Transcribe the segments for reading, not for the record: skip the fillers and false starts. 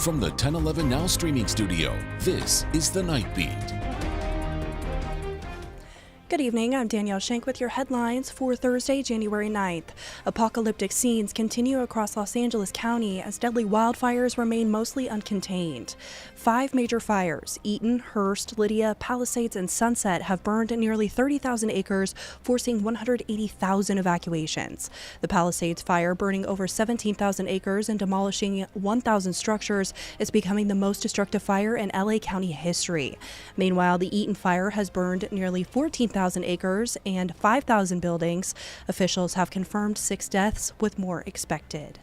From the 1011 Now streaming studio, this is The Night Beat. Good evening, I'm Danielle Shenk with your headlines for Thursday, January 9th. Apocalyptic scenes continue across Los Angeles County as deadly wildfires remain mostly uncontained. 5 major fires, Eaton, Hearst, Lydia, Palisades, and Sunset, have burned nearly 30,000 acres, forcing 180,000 evacuations. The Palisades fire, burning over 17,000 acres and demolishing 1,000 structures, is becoming the most destructive fire in LA County history. Meanwhile, the Eaton fire has burned nearly 14,000 acres and 5,000 buildings. Officials have confirmed 6 deaths, with more expected.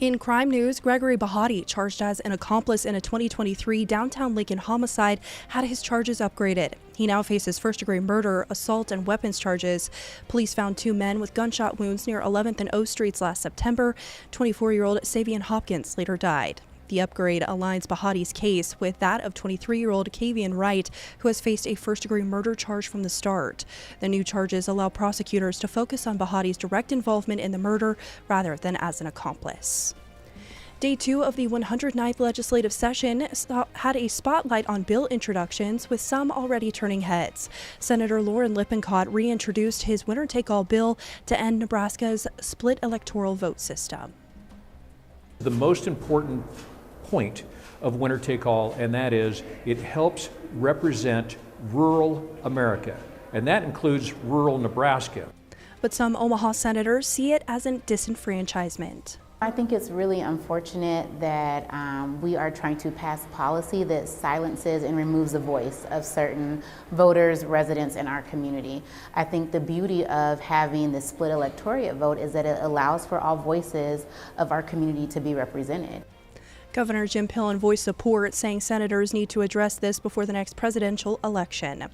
In crime news, Gregory Bahati, charged as an accomplice in a 2023 downtown Lincoln homicide, had his charges upgraded. He now faces first-degree murder, assault, and weapons charges. Police found 2 men with gunshot wounds near 11th and O Streets last September. 24-year-old Savion Hopkins later died. The upgrade aligns Bahati's case with that of 23-year-old Kavian Wright, who has faced a first-degree murder charge from the start. The new charges allow prosecutors to focus on Bahati's direct involvement in the murder rather than as an accomplice. Day 2 of the 109th legislative session had a spotlight on bill introductions, with some already turning heads. Senator Lauren Lippincott reintroduced his winner-take-all bill to end Nebraska's split electoral vote system. The most important point of winner take all, and that is it helps represent rural America, and that includes rural Nebraska. But some Omaha senators see it as a disenfranchisement. I think it's really unfortunate that we are trying to pass policy that silences and removes the voice of certain voters, residents in our community. I think the beauty of having the split electorate vote is that it allows for all voices of our community to be represented. Governor Jim Pillen voiced support, saying senators need to address this before the next presidential election.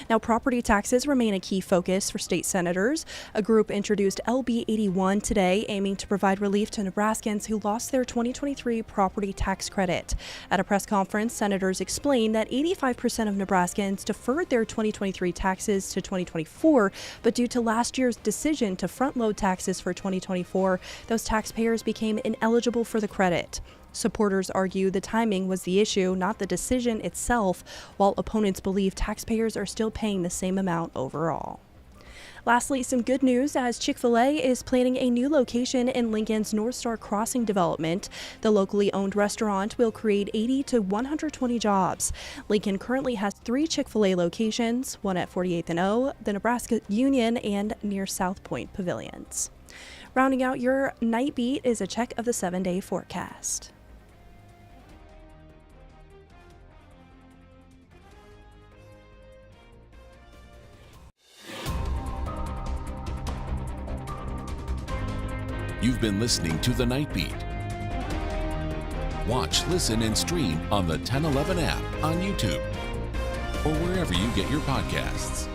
Now, property taxes remain a key focus for state senators. A group introduced LB 81 today, aiming to provide relief to Nebraskans who lost their 2023 property tax credit. At a press conference, senators explained that 85% of Nebraskans deferred their 2023 taxes to 2024, but due to last year's decision to front-load taxes for 2024, those taxpayers became ineligible for the credit. Supporters argue the timing was the issue, not the decision itself, while opponents believe taxpayers are still paying the same amount overall. Lastly, some good news as Chick-fil-A is planning a new location in Lincoln's North Star Crossing development. The locally owned restaurant will create 80 to 120 jobs. Lincoln currently has 3 Chick-fil-A locations, one at 48th and O, the Nebraska Union, and near South Point Pavilions. Rounding out your night beat is a check of the 7-day forecast. You've been listening to The Night Beat. Watch, listen, and stream on the 1011 app on YouTube or wherever you get your podcasts.